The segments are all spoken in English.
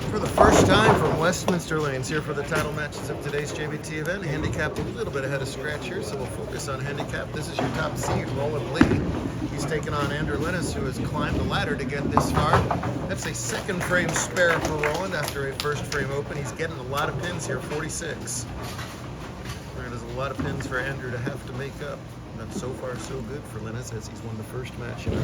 For the first time from Westminster lanes here for the title matches of today's JBT event. Handicap a little bit ahead of scratch here, so we'll focus on Handicap. This is your top seed, Roland Lee. He's taking on Andrew Linus, who has climbed the ladder to get this far. That's a second frame spare for Roland after a first frame open. He's getting a lot of pins here, 46. There's a lot of pins for Andrew to have to make up. And so far so good for Linus, as he's won the first match in a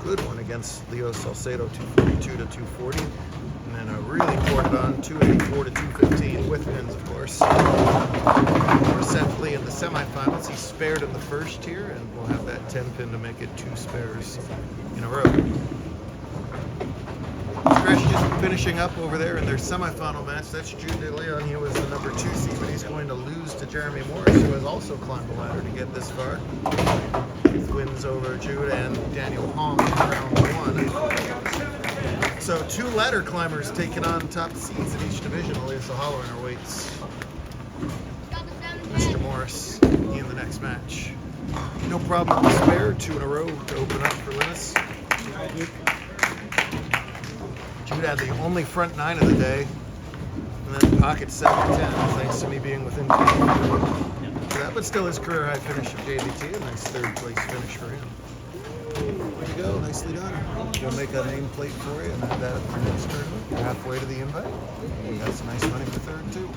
good one against Leo Salcedo, 242 to 240. And then really poured it on, 284 to 215 with pins, of course. For Seth Lee in the semifinals. He spared in the first here, and we'll have that 10 pin to make it 2 spares in a row. Scratch just finishing up over there in their semifinal match. That's Jude De Leon. He was the number 2 seed, but he's going to lose to Jeremy Morris, who has also climbed the ladder to get this far. With wins over Jude and Daniel Hong in round 1. So 2 ladder climbers taking on top seeds in each division. Alyssa Holleraner waits Mr. Morris in the next match. No problem with the spare, 2 in a row to open up for Linus. Jude had the only front 9 of the day, and then pocket 7-10, thanks to me being within 2. That, but still his career high finish of JBT, a nice 3rd place finish for him. There you go, nicely done. We'll make a nameplate for you and have that for next tournament. You're halfway to the invite. You got some nice money for 3rd too.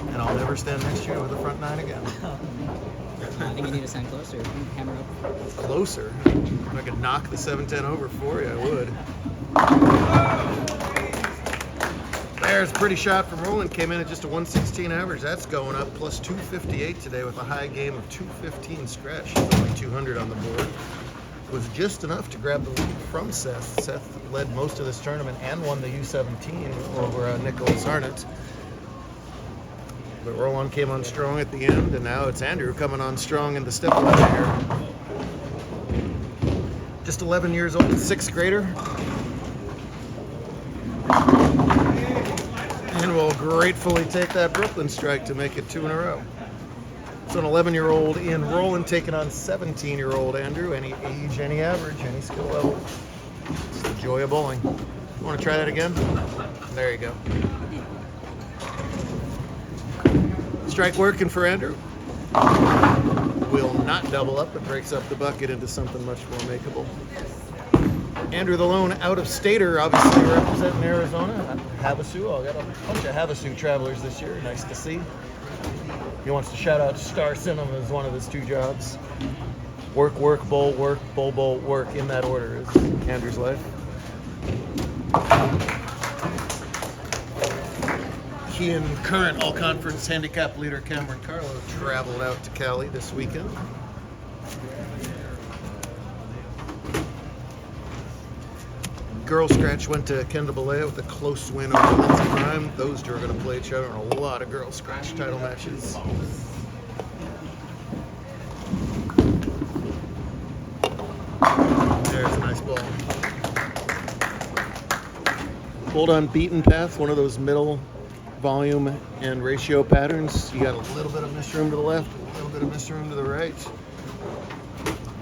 And I'll never stand next year with a front 9 again. I think you need to stand closer. Hammer up. Closer? If I could knock the 710 over for you, I would. There's a pretty shot from Roland. Came in at just a 116 average. That's going up, plus 258 today with a high game of 215 scratch. Only 200 on the board. Was just enough to grab the lead from Seth. Seth led most of this tournament and won the U17 over Nicholas Arnott. But Roland came on strong at the end, and now it's Andrew coming on strong in the step ladder here. Just 11 years old, 6th grader. And will gratefully take that Brooklyn strike to make it 2 in a row. So an 11-year-old in Roland taking on 17-year-old Andrew. Any age, any average, any skill level. It's the joy of bowling. You want to try that again? There you go. Strike working for Andrew. Will not double up. It breaks up the bucket into something much more makeable. Andrew the lone out-of-stater, obviously representing Arizona. Havasu. I got a bunch of Havasu travelers this year. Nice to see. He wants to shout out Star Cinema as one of his 2 jobs. Work, bowl, work. In that order is Andrew's life. He and current all-conference handicap leader Cameron Carlo traveled out to Cali this weekend. Girl Scratch went to Kendall Balea with a close win over Lindsey Prime. Those 2 are going to play each other in a lot of Girl Scratch title matches. There's a nice ball. Hold on beaten path, one of those middle volume and ratio patterns. You got a little bit of misroom to the left, a little bit of misroom to the right.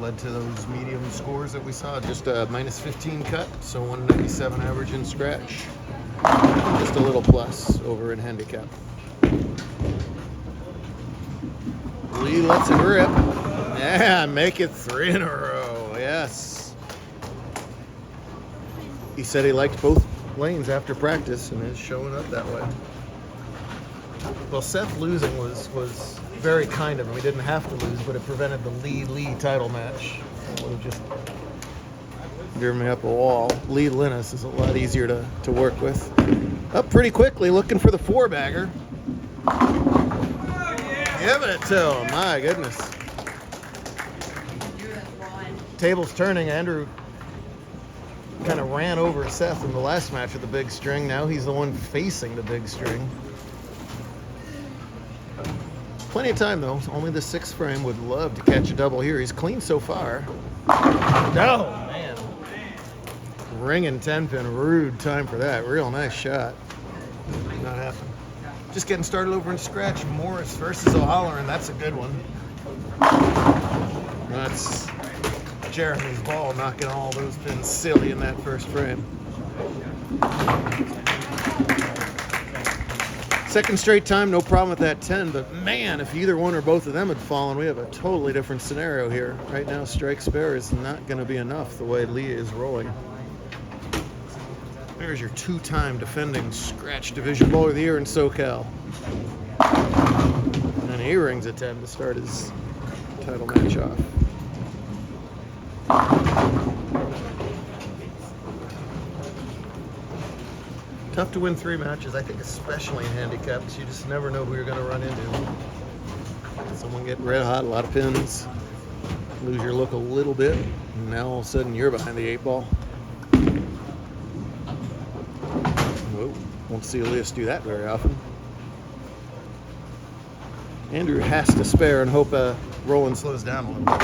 Led to those medium scores that we saw. Just a minus 15 cut, so 197 average in scratch. Just a little plus over in handicap. Lee lets it rip. Yeah, make it 3 in a row. Yes. He said he liked both lanes after practice and is showing up that way. Well, Seth losing was very kind of him. He didn't have to lose, but it prevented the Lee title match. It would have just driven me up a wall. Lee Linus is a lot easier to work with. Up pretty quickly, looking for the 4-bagger. Giving it to him. My goodness. Table's turning. Andrew kind of ran over Seth in the last match with the big string. Now he's the one facing the big string. Plenty of time, though. Only the 6th frame. Would love to catch a double here. He's clean so far. Oh, man. Ringing 10-pin. Rude time for that. Real nice shot. Not happening. Just getting started over in scratch. Morris versus O'Halloran. That's a good one. That's Jeremy's ball, knocking all those pins silly in that first frame. Second straight time, no problem with that 10, but man, if either one or both of them had fallen, we have a totally different scenario here. Right now, strike spare is not going to be enough the way Lee is rolling. There's your two-time defending Scratch Division Bowler of the Year in SoCal. And he rings a 10 to start his title match off. Tough to win 3 matches, I think, especially in handicaps. You just never know who you're going to run into. Someone get red hot, a lot of pins, lose your look a little bit, and now all of a sudden you're behind the 8 ball. Whoa, won't see Elias do that very often. Andrew has to spare and hope Roland slows down a little bit.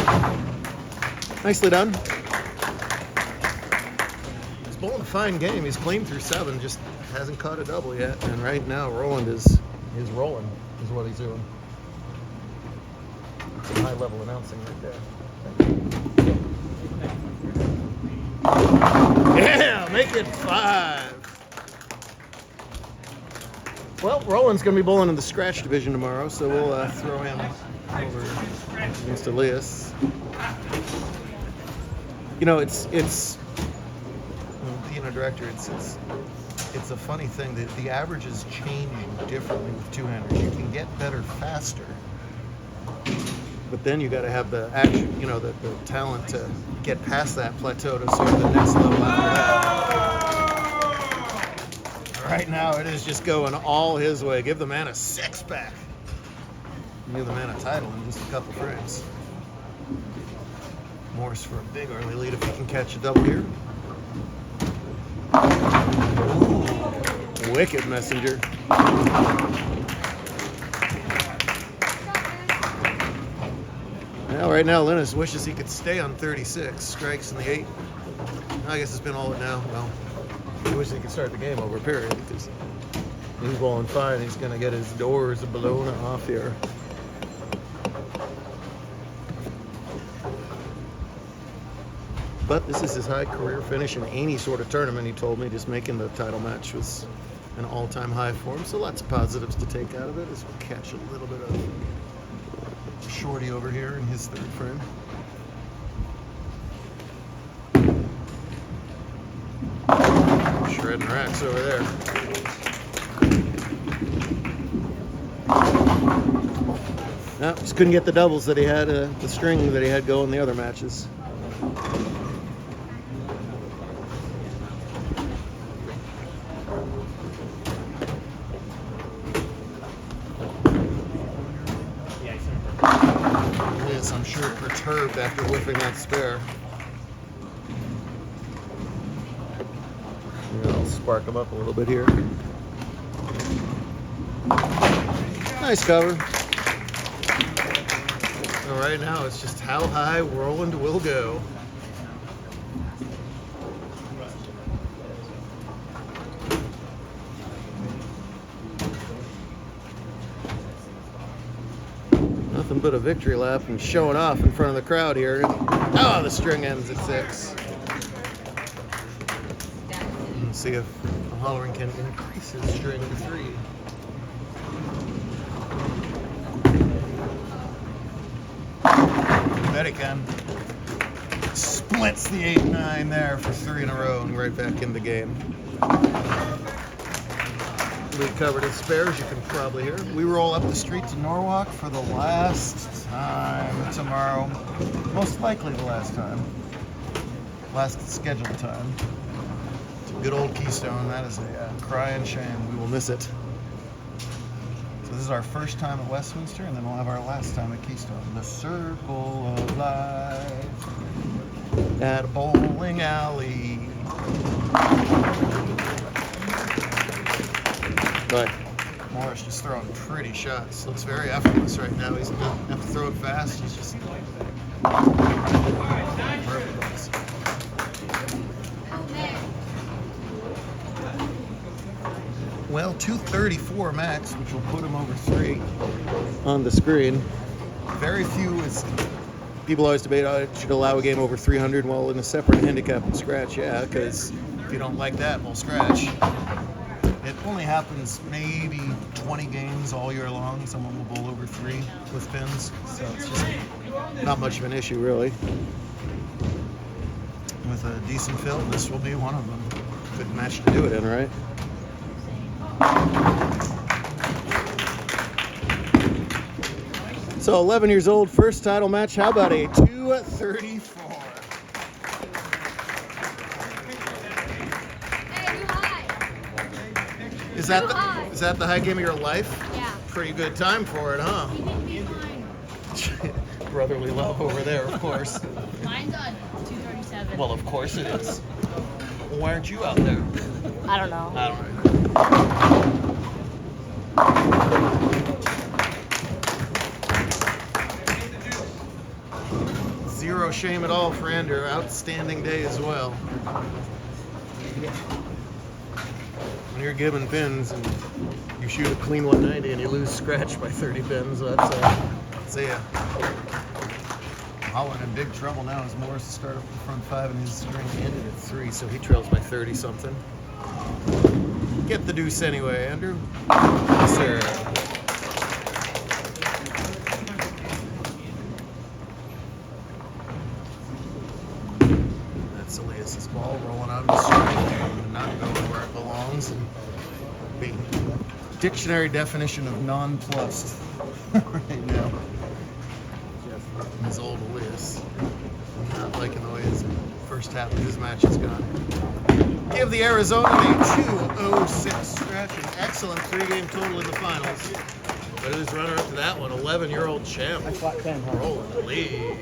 Nicely done. He's bowling a fine game. He's clean through 7, just hasn't caught a double yet. And right now, Roland is rolling, is what he's doing. Some high-level announcing right there. Yeah, make it 5. Well, Roland's going to be bowling in the Scratch Division tomorrow, so we'll throw him over against Elias. You know, it's being a director, it's a funny thing that the average is changing differently with two-handers. You can get better faster, but then you got to have the action, you know, the talent to get past that plateau to sort of the next level after that. Right now, it is just going all his way. Give the man a 6-pack. Give the man a title in just a couple frames. Morris for a big early lead if he can catch a double here. Ooh, wicked messenger. Well, right now, Linus wishes he could stay on 36. Strikes in the 8. I guess it's been all now. Well, he wishes he could start the game over, period, because he's bowling fine. He's going to get his doors blown off here. But this is his high career finish in any sort of tournament, he told me. Just making the title match was an all-time high for him. So lots of positives to take out of it as we catch a little bit of Shorty over here in his 3rd frame. Shredding racks over there. No, just couldn't get the doubles that he had, the string that he had going in the other matches. Liz, I'm sure, perturbed after whiffing that spare. I'll spark him up a little bit here. Nice cover. So right now it's just how high Roland will go. Nothing but a victory lap and showing off in front of the crowd here. Oh, the string ends at 6. See if Hollering can increase his string to 3. Bet he can. Splits the 8-9 there for 3 in a row and right back in the game. We covered his spares, you can probably hear. We roll up the street to Norwalk for the last time tomorrow. Most likely the last time. Last scheduled time. Good old Keystone, that is a crying shame. We will miss it. So this is our first time at Westminster, and then we'll have our last time at Keystone. The Circle of Life at a bowling alley. But Morris just throwing pretty shots. Looks very effortless right now. He's not have to throw it fast. He's just perfect. Well, 234 max, which will put him over 3 on the screen. Very few is People always debate, should allow a game over 300. Well, in a separate handicap and scratch, yeah, because if you don't like that, we'll scratch. It only happens maybe 20 games all year long. Someone will bowl over 3 with pins, so it's just not much of an issue, really. With a decent fill, this will be one of them. Good match to do it in, right? So 11 years old, first title match. How about a 234? Hey, you high. Is that the high game of your life? Yeah. Pretty good time for it, huh? You didn't beat mine. Brotherly love over there, of course. Mine's on 237. Well, of course it is. Why aren't you out there? I don't know. I don't know. Zero shame at all for Andrew. Outstanding day as well. When you're given pins and you shoot a clean 190 and you lose scratch by 30 pins, that's a Holland in big trouble now as Morris to start up the front 5 and his string ended at 3, so he trails by 30 something. Get the deuce anyway, Andrew. Yes, sir. That's Elias's ball rolling out of the string and not going where it belongs. And the dictionary definition of nonplussed right now. His old Elias. Not liking the way his first half of his match has gone. Give the Arizona a 206 scratch. An excellent 3-game total in the finals. But who's runner up to that one? 11-year-old champ. I fought 10. Huh? Rolling the lead.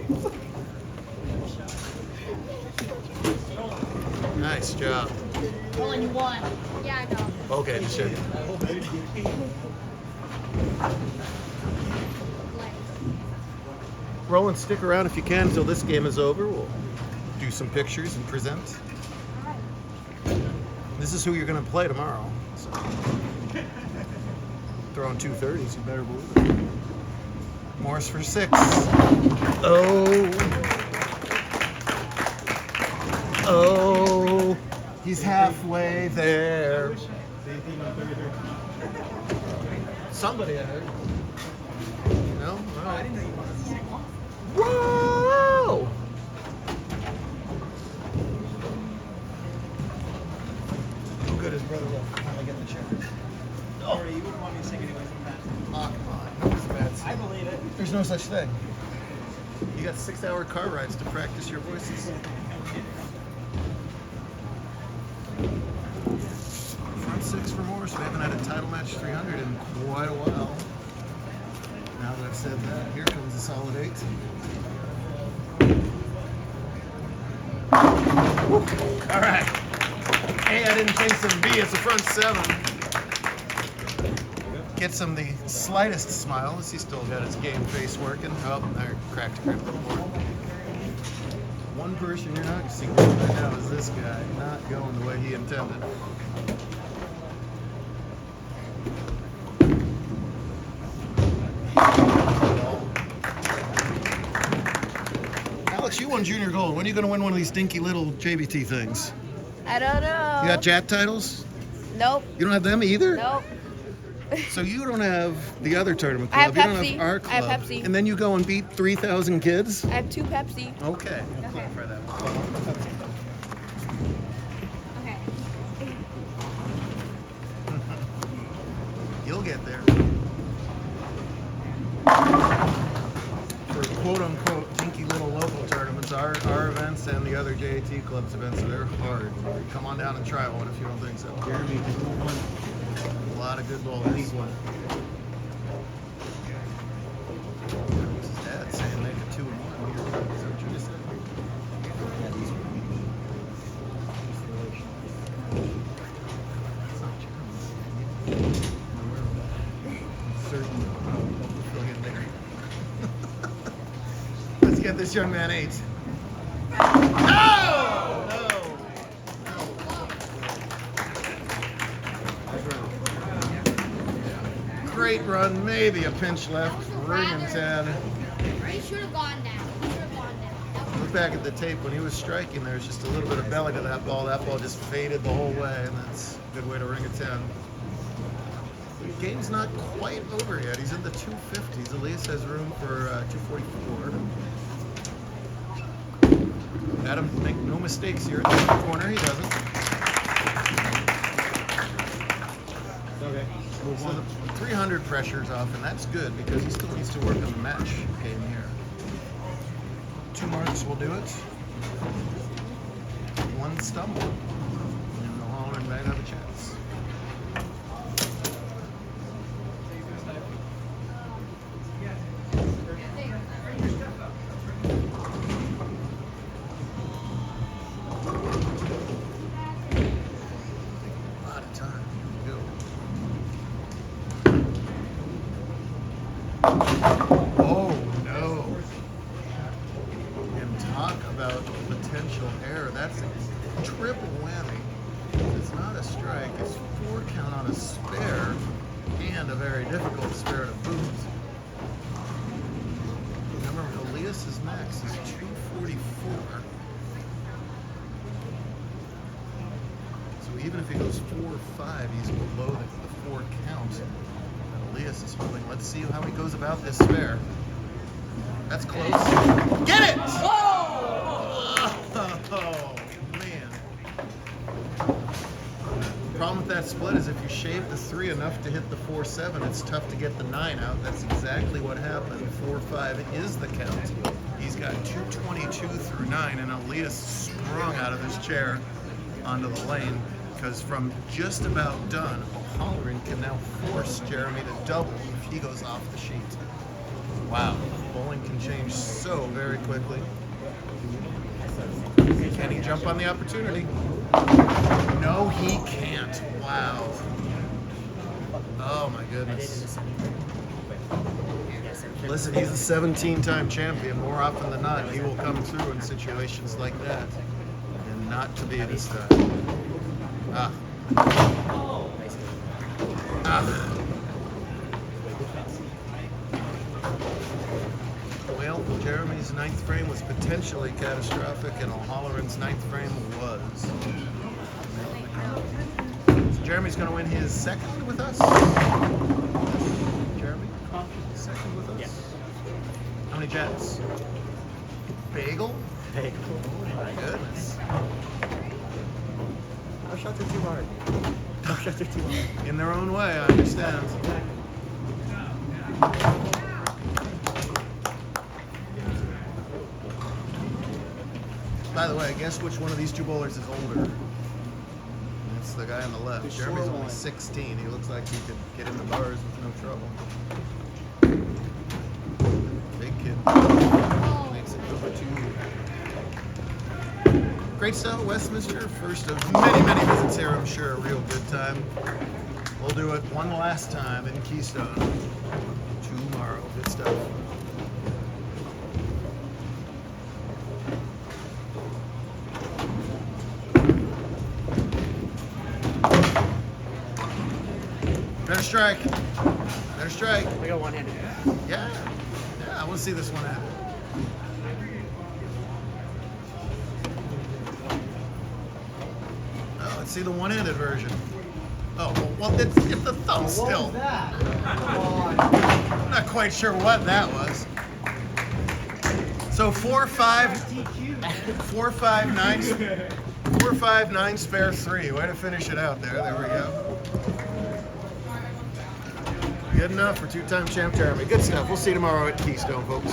Nice job. Only one. Yeah, I know. Okay, just checking. Roland, stick around if you can until this game is over. We'll do some pictures and present. This is who you're going to play tomorrow. So. Throwing 230s, you better believe it. Morris for 6. Oh, he's halfway there. Somebody I heard. No? All right. Whoa! How good his brother was finally getting the checkers. Sorry, you wouldn't want me to sing anyways from that. Oh, come on. No, it's a bad I scene. believe it. There's no such thing. You got 6-hour car rides to practice your voices. Front 6 for Morris. We haven't had a title match 300 in quite a while. Now that I've said that, here comes a solid 8. All right. A, I didn't chase him. B, it's a front 7. Gets him the slightest smile. As he's still got his game face working. Oh, there, cracked a little more. One person you're not seeing right now is this guy not going the way he intended. Alex, you won junior gold. When are you going to win one of these dinky little JBT things? I don't know. You got JAT titles? Nope. You don't have them either? Nope. So you don't have the other tournament I club. have You don't Pepsi. have our I club. have Pepsi. And then you go and beat 3,000 kids? I have 2 Pepsi. Okay. We'll Okay. clarify that. Okay. You'll get there. For quote-unquote dinky little local tournaments, our events and the other JAT clubs events, they're hard. Come on down and try one if you don't think so. Jeremy, A lot of good bowlers. His dad saying make it 2-1 here. Is that what you just said? It's not Jeremy. Certain. We'll get there. Let's get this young man 8. No! No! Great run, maybe a pinch left. Ring and Ted. He should have gone down. look back at the tape, when he was striking, there was just a little bit of belly to that ball. That ball just faded the whole way, and that's a good way to ring a 10. The game's not quite over yet. He's in the 250s. Elias has room for 244. Adam, make no mistakes here. In the corner, he doesn't. Okay. So the 300 pressure's off, and that's good because he still needs to work on the match game here. 2 marks will do it. 1 stumble, and the Holland might have a chance. A lot of time. Here we go. Oh no. And talk about potential error. That's a triple whammy. It's not a strike. It's 4 count on a spare and a very difficult spare to boot. Remember, Elias's max is 244. So even if he goes 4-5, he's below the 4 count. Elias is holding. Let's see how he goes about this spare. That's close. Get it! Oh, man. The problem with that split is if you shave the 3 enough to hit the 4-7, it's tough to get the 9 out. That's exactly what happened. 4-5 is the count. He's got 222 through 9, and Elias sprung out of his chair onto the lane because from just about done, O'Halloran can now force Jeremy to double if he goes off the sheet. Wow, bowling can change so very quickly. Can he jump on the opportunity? No, he can't. Wow. Oh my goodness. Listen, he's a 17-time champion. More often than not, he will come through in situations like that. And not to be this time. Ah. Ah. Well, Jeremy's 9th frame was potentially catastrophic, and O'Halloran's 9th frame was. So Jeremy's going to win his 2nd with us. Jeremy, 2nd with us. Yeah. How many jets? Bagel? Hey. Oh my goodness. No shots are too hard. No shots are too hard. In their own way, I understand. By the way, guess which one of these 2 bowlers is older? It's the guy on the left. The Jeremy's short only one. 16. He looks like he could get in the bars with no trouble. Big kid. Makes it over 2. Great stuff, Westminster. First of many, many visits here. I'm sure a real good time. We'll do it one last time in Keystone tomorrow. Good stuff. Better strike. Better strike. I got one-handed. Yeah. Yeah, I want to see this one happen. Oh, let's see the one-handed version. Oh, well, get the thumb still. that? I'm not quite sure what that was. So 4-5, 4-5, 9, 4-5, 9 spare 3. Way to finish it out there. There we go. Good enough for 2-time champ Jeremy. Good stuff. We'll see you tomorrow at Keystone, folks.